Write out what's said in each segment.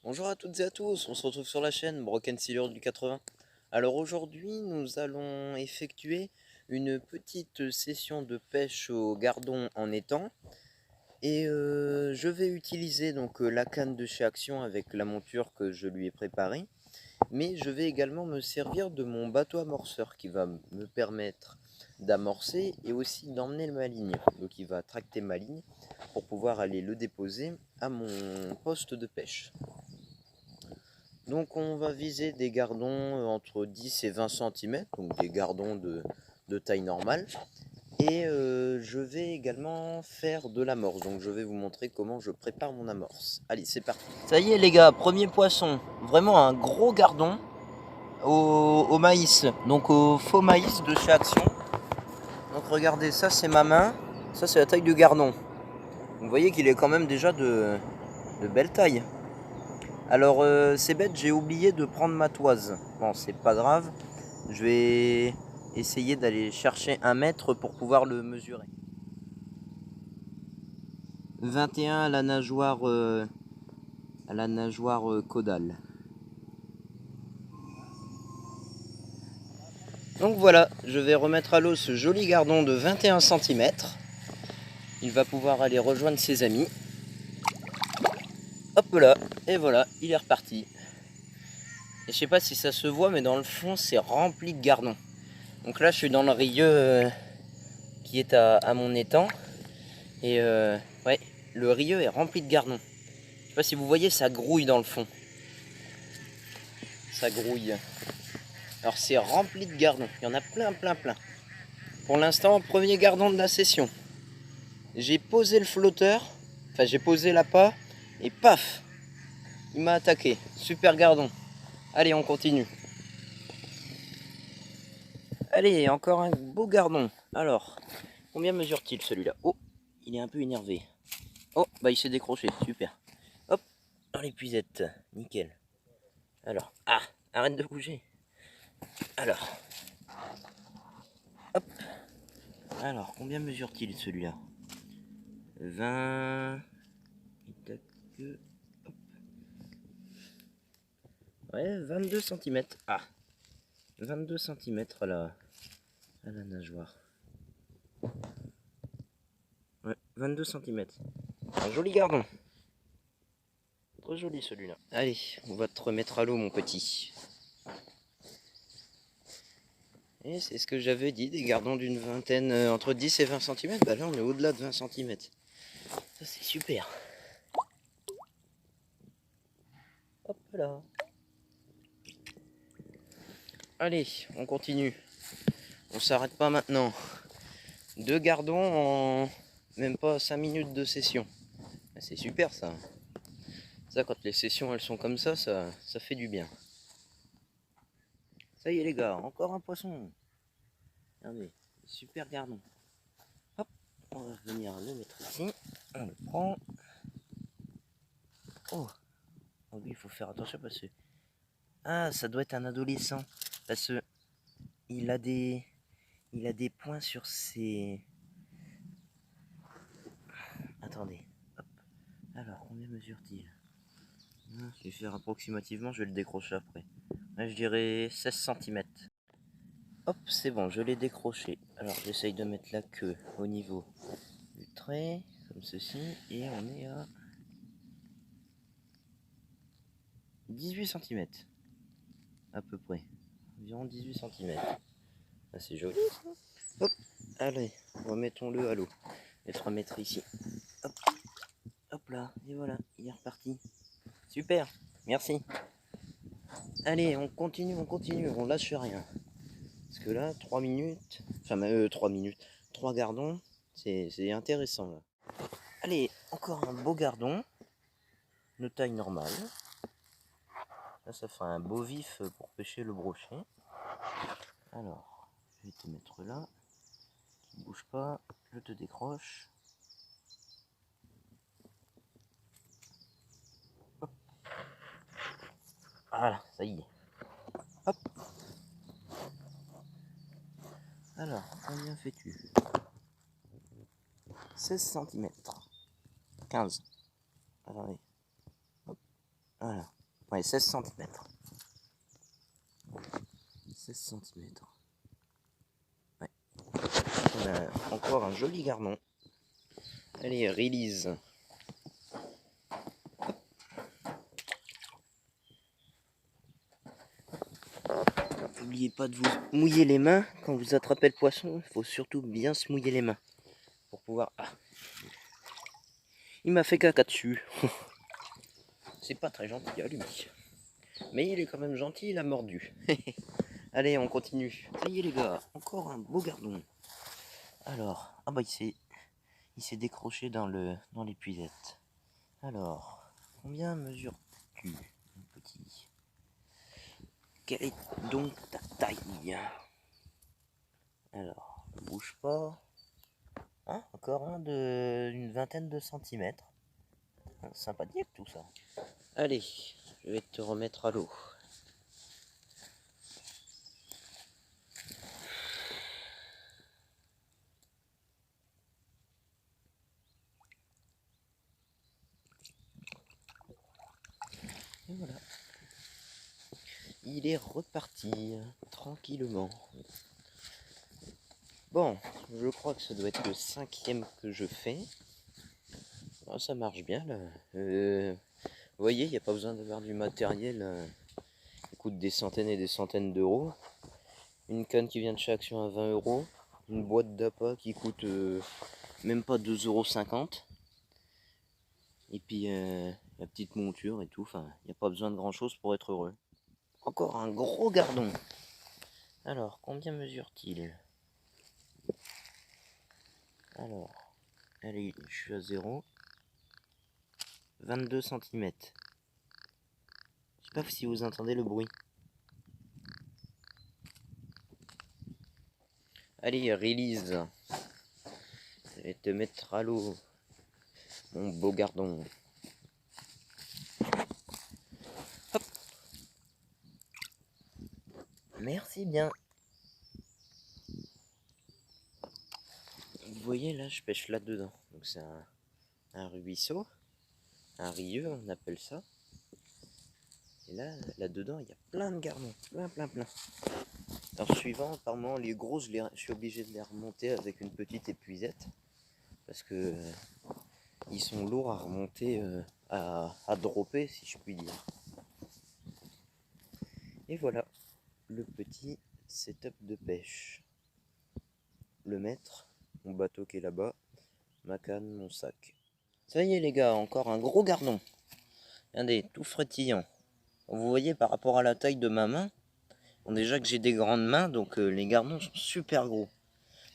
Bonjour à toutes et à tous, on se retrouve sur la chaîne Broken Sealer du 80. Alors aujourd'hui nous allons effectuer une petite session de pêche au gardon en étang. Et je vais utiliser donc la canne de chez Action avec la monture que je lui ai préparée. Mais je vais également me servir de mon bateau amorceur qui va me permettre d'amorcer et aussi d'emmener ma ligne. Donc il va tracter ma ligne pour pouvoir aller le déposer à mon poste de pêche. Donc on va viser des gardons entre 10 et 20 cm, donc des gardons de taille normale. Et je vais également faire de l'amorce, donc je vais vous montrer comment je prépare mon amorce. Allez, c'est parti. Ça y est les gars, premier poisson, vraiment un gros gardon au maïs, donc au faux maïs de chez Action. Donc regardez, ça c'est ma main, ça c'est la taille du gardon. Vous voyez qu'il est quand même déjà de belle taille. Alors c'est bête, j'ai oublié de prendre ma toise. Bon, c'est pas grave, je vais essayer d'aller chercher 1 mètre pour pouvoir le mesurer. 21 à la nageoire caudale. Donc voilà, je vais remettre à l'eau ce joli gardon de 21 cm. Il va pouvoir aller rejoindre ses amis. Hop là, et voilà, il est reparti. Et je sais pas si ça se voit, mais dans le fond, c'est rempli de gardons. Donc là, je suis dans le rieux qui est à mon étang. Et ouais, le rieux est rempli de gardons. Je sais pas si vous voyez, ça grouille dans le fond. Ça grouille. Alors c'est rempli de gardons. Il y en a plein, plein, plein. Pour l'instant, premier gardon de la session. J'ai posé le flotteur. Enfin, j'ai posé l'appât. Et paf, il m'a attaqué. Super gardon. Allez, on continue. Allez, encore un beau gardon. Alors, combien mesure-t-il celui-là? Oh, il est un peu énervé. Oh, bah il s'est décroché. Super. Hop, dans l'épuisette. Nickel. Alors, ah, arrête de bouger. Alors, hop. Alors, combien mesure-t-il celui-là? 20. Hop. Ouais, 22 cm. Ah, 22 cm à la nageoire. Ouais, 22 cm. Un joli gardon. Très joli celui-là. Allez, on va te remettre à l'eau, mon petit. Et c'est ce que j'avais dit, des gardons d'une vingtaine, entre 10 et 20 cm. Bah là, on est au-delà de 20 cm. Ça, c'est super. Hop là. Allez, on continue. On s'arrête pas maintenant. 2 gardons en même pas 5 minutes de session. C'est super ça. Ça, quand les sessions elles sont comme ça fait du bien. Ça y est les gars, encore un poisson. Regardez, super gardon. Hop, on va venir le mettre ici. On le prend. Oh, oh lui il faut faire attention parce que... Ah, ça doit être un adolescent. Parce que il a des points sur ses... Attendez, hop. Alors, combien mesure-t-il? Je vais faire approximativement, je vais le décrocher après. Là, je dirais 16 cm. Hop, c'est bon, je l'ai décroché. Alors, j'essaye de mettre la queue au niveau du trait, comme ceci, et on est à 18 cm. À peu près. Environ 18 cm. Ah, c'est joli ça. Hop, allez, remettons-le à l'eau. Je vais te remettre ici. Hop, hop là, et voilà, il est reparti. Super, merci. Allez, on continue, on lâche rien. Parce que là, 3 minutes, enfin 3 minutes, 3 gardons, c'est intéressant là. Allez, encore un beau gardon, de taille normale. Là, ça fait un beau vif pour pêcher le brochet. Alors, je vais te mettre là. Tu ne bouges pas, je te décroche. Hop. Voilà, ça y est. Hop. Alors, combien fais-tu? 16 cm. 15. Attendez. Hop. Voilà. Ouais, 16 cm. 16 cm. Ouais. On a encore un joli gardon. Allez, release. N'oubliez pas de vous mouiller les mains. Quand vous attrapez le poisson, il faut surtout bien se mouiller les mains. Pour pouvoir... Ah. Il m'a fait caca dessus. C'est pas très gentil à lui. Mais il est quand même gentil, il a mordu. Allez, on continue. Ça y est les gars, encore un beau gardon. Alors, ah bah il s'est décroché dans l'épuisette. Alors, combien mesures-tu, mon petit? Quelle est donc ta taille? Alors, ne bouge pas. Hein, encore un d'une vingtaine de centimètres. Sympathique tout ça. Allez, je vais te remettre à l'eau. Et voilà. Il est reparti tranquillement. Bon, je crois que ça doit être le 5e que je fais. Oh, ça marche bien là. Vous voyez, il n'y a pas besoin d'avoir du matériel qui coûte des centaines et des centaines d'euros. Une canne qui vient de chez Action à 20 euros. Une boîte d'appât qui coûte même pas 2,50 €. Et puis la petite monture et tout. Enfin, il n'y a pas besoin de grand chose pour être heureux. Encore un gros gardon. Alors, combien mesure-t-il? Alors, allez, je suis à 0. 22 cm. Je sais pas si vous entendez le bruit. Allez, release. Je vais te mettre à l'eau, mon beau gardon. Hop. Merci bien. Vous voyez là, je pêche là-dedans. Donc c'est un ruisseau, un rieux, on appelle ça. Et là-dedans, il y a plein de gardons. Plein. Alors suivant, par moment, les gros, je suis obligé de les remonter avec une petite épuisette. Parce que ils sont lourds à remonter, à dropper, si je puis dire. Et voilà, le petit setup de pêche. Le maître, mon bateau qui est là-bas, ma canne, mon sac. Ça y est les gars, encore un gros gardon. Regardez, tout frétillant. Vous voyez par rapport à la taille de ma main, bon, déjà que j'ai des grandes mains, donc les gardons sont super gros.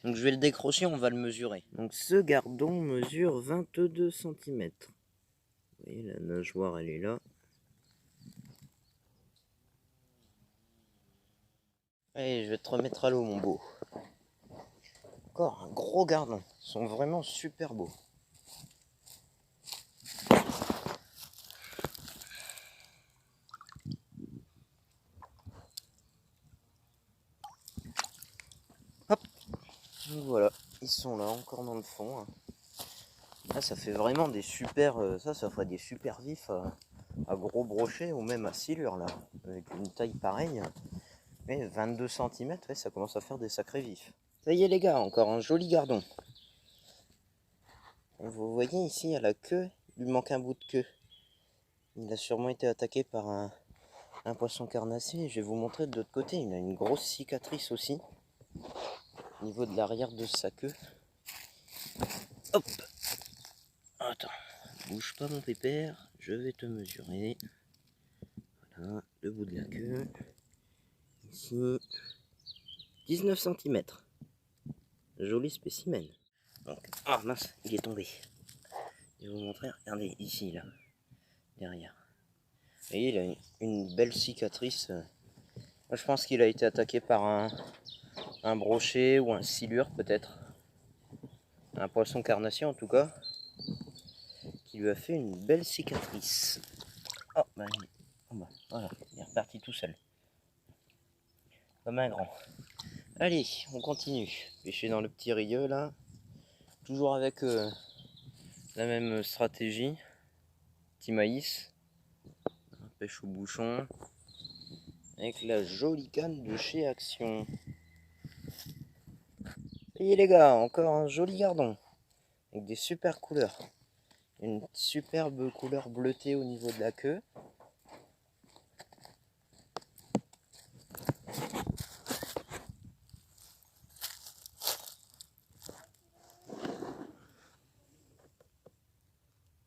Donc je vais le décrocher, on va le mesurer. Donc ce gardon mesure 22 cm. Vous voyez, la nageoire elle est là. Allez, je vais te remettre à l'eau mon beau. Encore un gros gardon, ils sont vraiment super beaux. Hop, donc voilà, ils sont là encore dans le fond. Là ça fait vraiment des super, ça ferait des super vifs à gros brochet ou même à silure là, avec une taille pareille. Mais 22 cm, ouais, ça commence à faire des sacrés vifs. Ça y est les gars, encore un joli gardon. Et vous voyez ici à la queue, il lui manque un bout de queue. Il a sûrement été attaqué par un poisson carnassier. Je vais vous montrer de l'autre côté, il a une grosse cicatrice aussi. Au niveau de l'arrière de sa queue. Hop! Attends, bouge pas mon pépère, je vais te mesurer. Voilà, le bout de la queue. Ici, 19 cm. Joli spécimen. Donc, ah mince, il est tombé. Je vais vous montrer, regardez ici là, derrière. Vous voyez, il a une belle cicatrice. Moi, je pense qu'il a été attaqué par un brochet ou un silure peut-être. Un poisson carnassier en tout cas. Qui lui a fait une belle cicatrice. Oh, bah, voilà, il est reparti tout seul. Comme un grand. Allez, on continue. Pêcher dans le petit rieux là. Toujours avec la même stratégie. Petit maïs. pêche au bouchon avec la jolie canne de chez Action. Et les gars, encore un joli gardon avec des super couleurs. Une superbe couleur bleutée au niveau de la queue.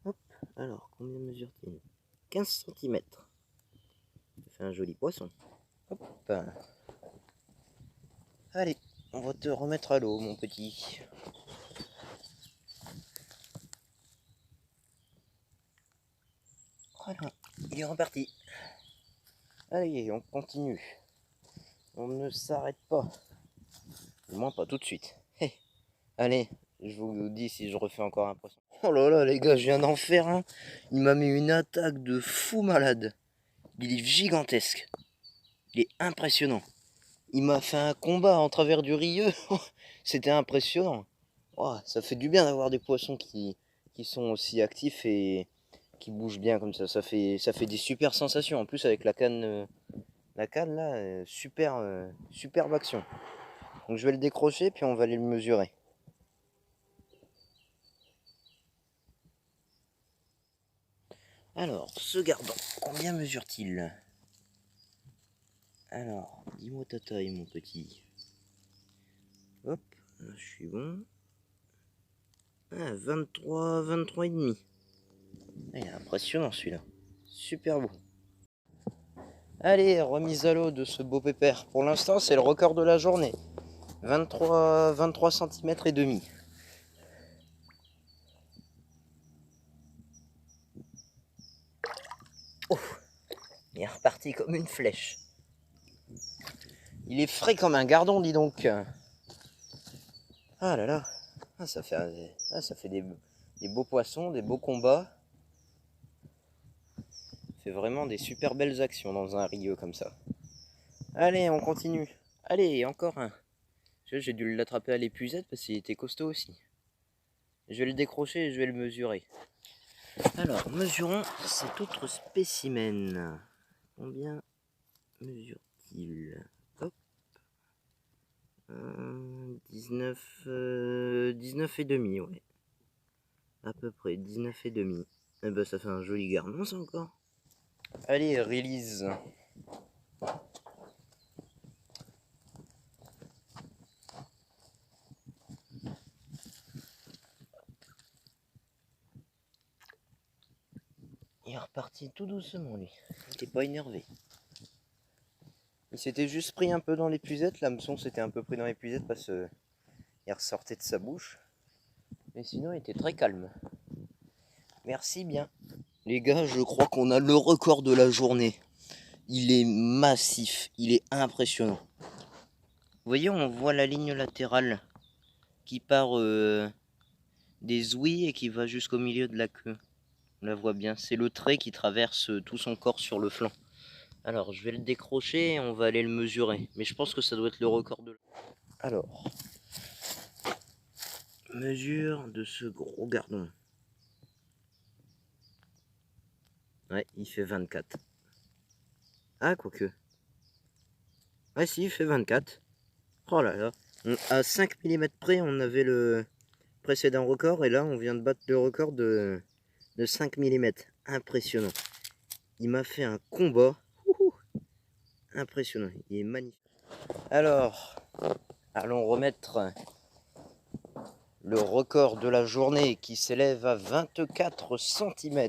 Hop, alors combien mesure-t-il? 15 cm. Ça fait un joli poisson. Hop. Allez, on va te remettre à l'eau, mon petit. Voilà, il est reparti. Allez, on continue. On ne s'arrête pas. Du moins pas tout de suite. Hey. Allez, je vous dis si je refais encore un poisson. Oh là là les gars, je viens d'en faire un. Il m'a mis une attaque de fou malade. Il est gigantesque. Il est impressionnant. Il m'a fait un combat en travers du rieux. C'était impressionnant. Oh, ça fait du bien d'avoir des poissons qui sont aussi actifs et qui bougent bien comme ça. Ça fait des super sensations. En plus avec la canne là, superbe action. Donc je vais le décrocher puis on va aller le mesurer. Alors, ce gardon, combien mesure-t-il? Alors, dis-moi ta taille, mon petit. Hop, là, je suis bon. Ah, 23 et demi. Ah, il est impressionnant celui-là. Super beau. Allez, remise à l'eau de ce beau pépère. Pour l'instant, c'est le record de la journée. 23 cm et demi. Oh, il est reparti comme une flèche. Il est frais comme un gardon, dis donc. Ah là là. Ah, ça fait des beaux poissons, des beaux combats. C'est vraiment des super belles actions dans un rio comme ça. Allez, on continue. Allez, encore un. J'ai dû l'attraper à l'épuisette parce qu'il était costaud aussi. Je vais le décrocher et je vais le mesurer. Alors, mesurons cet autre spécimen. Combien mesure-t-il? Hop. 19 et demi, ouais. À peu près, 19 et demi. Eh ben, ça fait un joli gardon, ça encore. Allez, release. Il est reparti tout doucement, lui. Il n'était pas énervé. Il s'était juste pris un peu dans l'épuisette. L'hameçon s'était un peu pris dans l'épuisette parce qu'il ressortait de sa bouche. Mais sinon, il était très calme. Merci bien. Les gars, je crois qu'on a le record de la journée. Il est massif. Il est impressionnant. Vous voyez, on voit la ligne latérale qui part des ouïes et qui va jusqu'au milieu de la queue. On la voit bien. C'est le trait qui traverse tout son corps sur le flanc. Alors, je vais le décrocher et on va aller le mesurer. Mais je pense que ça doit être le record de... Alors, mesure de ce gros gardon. Ouais, il fait 24. Ah, quoique. Ouais, si, il fait 24. Oh là là. À 5 mm près, on avait le précédent record. Et là, on vient de battre le record de 5 mm. Impressionnant. Il m'a fait un combat. Impressionnant. Il est magnifique. Alors, allons remettre le record de la journée qui s'élève à 24 cm.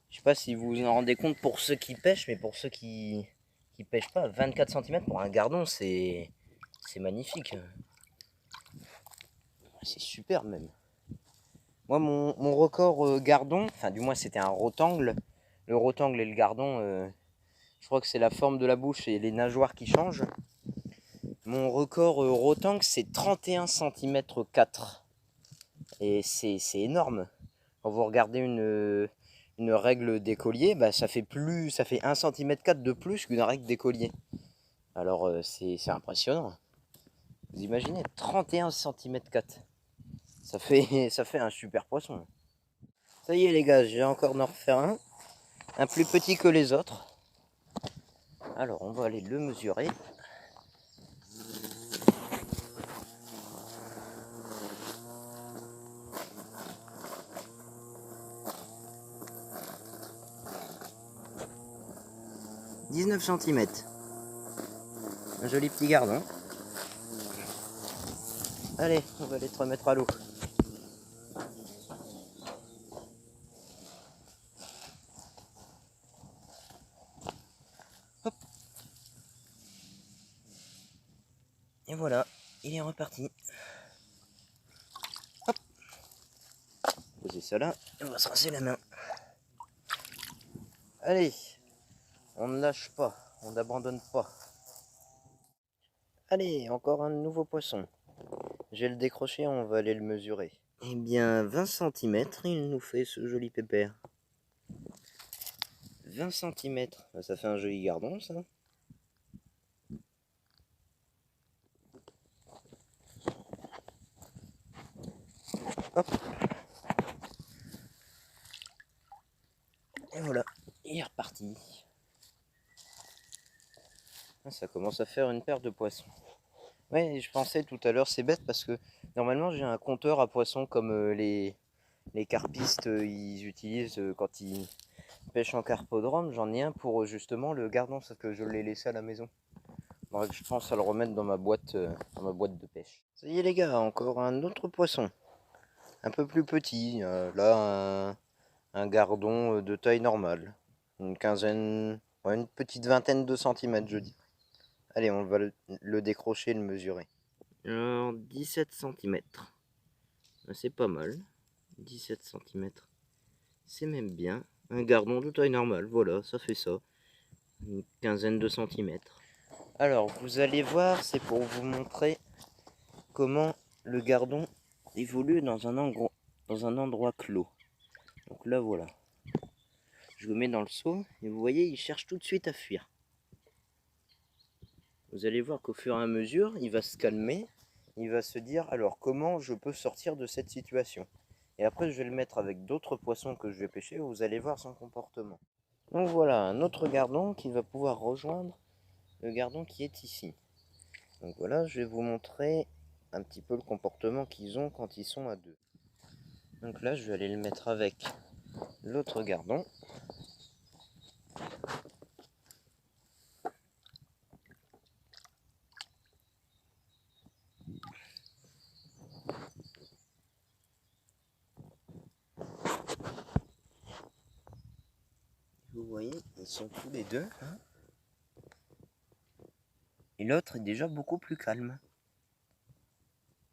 Je sais pas si vous vous en rendez compte pour ceux qui pêchent, mais pour ceux qui pêchent pas, 24 cm pour un gardon, c'est magnifique. C'est super même. Moi, mon record gardon, enfin du moins c'était un rotangle. Le rotangle et le gardon, je crois que c'est la forme de la bouche et les nageoires qui changent. Mon record rotangle, c'est 31 cm 4. Et c'est énorme. Quand vous regardez une règle d'écolier, bah, ça fait 1 cm 4 de plus qu'une règle d'écolier. Alors c'est impressionnant. Vous imaginez 31 cm 4. Ça fait un super poisson. Ça y est les gars, j'ai encore en refaire un plus petit que les autres. Alors on va aller le mesurer. « 19 cm. Un joli petit gardon. Allez, on va aller te remettre à l'eau. Hop. Et voilà, il est reparti. Hop. Poser ça là, et on va se rincer la main. Allez, on ne lâche pas, on n'abandonne pas. Allez, encore un nouveau poisson. Je vais le décrocher, on va aller le mesurer. Eh bien, 20 cm, il nous fait ce joli pépère. 20 cm, ça fait un joli gardon, ça. Hop. Et voilà, il est reparti. Ça commence à faire une paire de poissons. Ouais, je pensais tout à l'heure, c'est bête parce que normalement j'ai un compteur à poissons comme les carpistes ils utilisent quand ils pêchent en carpodrome. J'en ai un pour justement le gardon, sauf que je l'ai laissé à la maison. Donc je pense à le remettre dans ma boîte de pêche. Ça y est les gars, encore un autre poisson. Un peu plus petit. Là, un gardon de taille normale. Une quinzaine, ouais, une petite vingtaine de centimètres je dis. Allez, on va le décrocher et le mesurer. Alors, 17 cm. C'est pas mal. 17 cm. C'est même bien. Un gardon de taille normale, voilà, ça fait ça. Une quinzaine de centimètres. Alors, vous allez voir, c'est pour vous montrer comment le gardon évolue dans un endroit clos. Donc là, voilà. Je le mets dans le seau et vous voyez, il cherche tout de suite à fuir. Vous allez voir qu'au fur et à mesure, il va se calmer. Il va se dire, alors comment je peux sortir de cette situation? Et après, je vais le mettre avec d'autres poissons que je vais pêcher. Vous allez voir son comportement. Donc voilà, un autre gardon qui va pouvoir rejoindre le gardon qui est ici. Donc voilà, je vais vous montrer un petit peu le comportement qu'ils ont quand ils sont à deux. Donc là, je vais aller le mettre avec l'autre gardon. Vous voyez, ils sont tous les deux. Hein, et l'autre est déjà beaucoup plus calme.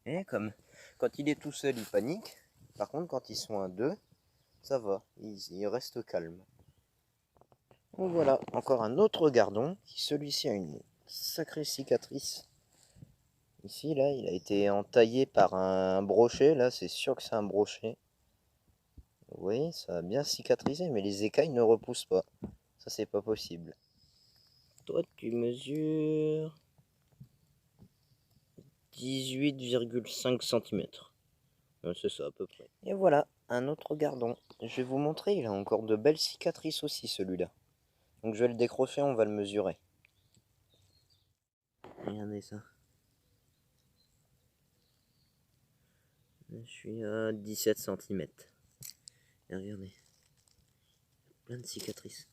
Et comme quand il est tout seul, il panique. Par contre, quand ils sont à deux, ça va, ils restent calmes. Donc voilà, encore un autre gardon, qui celui-ci a une sacrée cicatrice. Ici, là, il a été entaillé par un brochet, là, c'est sûr que c'est un brochet. Oui, ça a bien cicatrisé, mais les écailles ne repoussent pas. Ça, c'est pas possible. Toi, tu mesures 18,5 cm. C'est ça, à peu près. Et voilà, un autre gardon. Je vais vous montrer, il a encore de belles cicatrices aussi, celui-là. Donc, je vais le décrocher, on va le mesurer. Regardez ça. Je suis à 17 cm. Et regardez. Plein de cicatrices.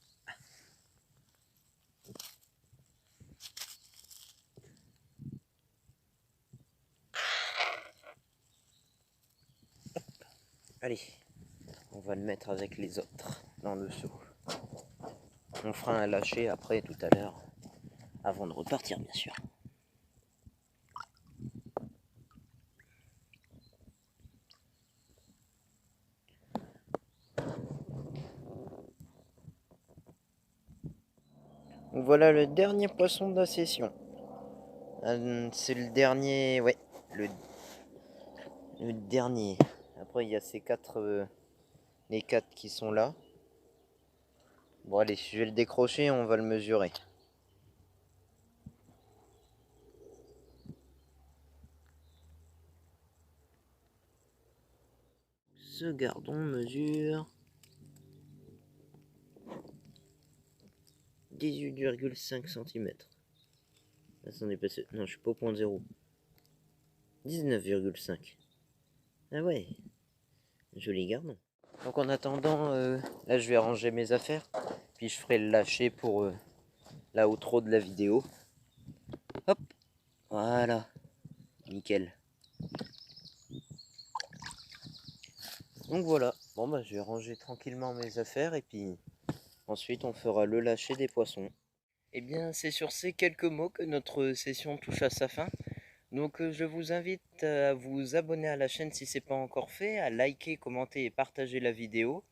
Allez, on va le mettre avec les autres dans le seau. On fera un lâcher après tout à l'heure, avant de repartir bien sûr. Donc voilà le dernier poisson de la session. C'est le dernier, ouais, le dernier. Après il y a ces les quatre qui sont là. Bon allez, je vais le décrocher et on va le mesurer. ce gardon mesure 18,5 cm. Là, c'en est passé. Non, je suis pas au point 0. 19,5. Ah ouais, joli gardon. Donc en attendant, là je vais ranger mes affaires, puis je ferai le lâcher pour la outro de la vidéo. Hop, voilà, nickel. Donc voilà, bon bah je vais ranger tranquillement mes affaires et puis ensuite on fera le lâcher des poissons. Et bien c'est sur ces quelques mots que notre session touche à sa fin. Donc je vous invite à vous abonner à la chaîne si ce n'est pas encore fait, à liker, commenter et partager la vidéo.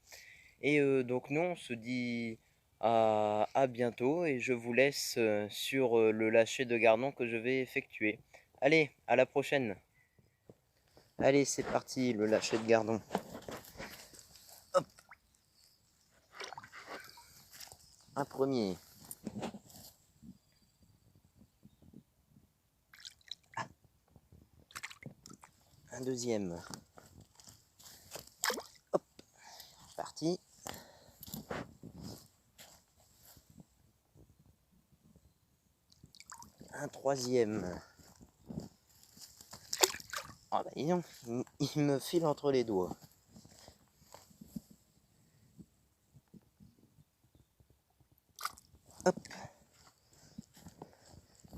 Et donc nous on se dit à bientôt et je vous laisse sur le lâcher de gardon que je vais effectuer. Allez, à la prochaine. Allez, c'est parti, le lâcher de gardon. Hop. Un premier. Un deuxième. Hop, parti. Un troisième. Ah bah dis donc, il me file entre les doigts. Hop.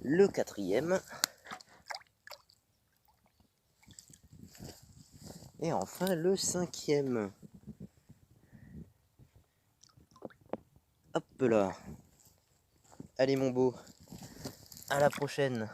Le quatrième. Et enfin le cinquième. Hop là. Allez mon beau. À la prochaine.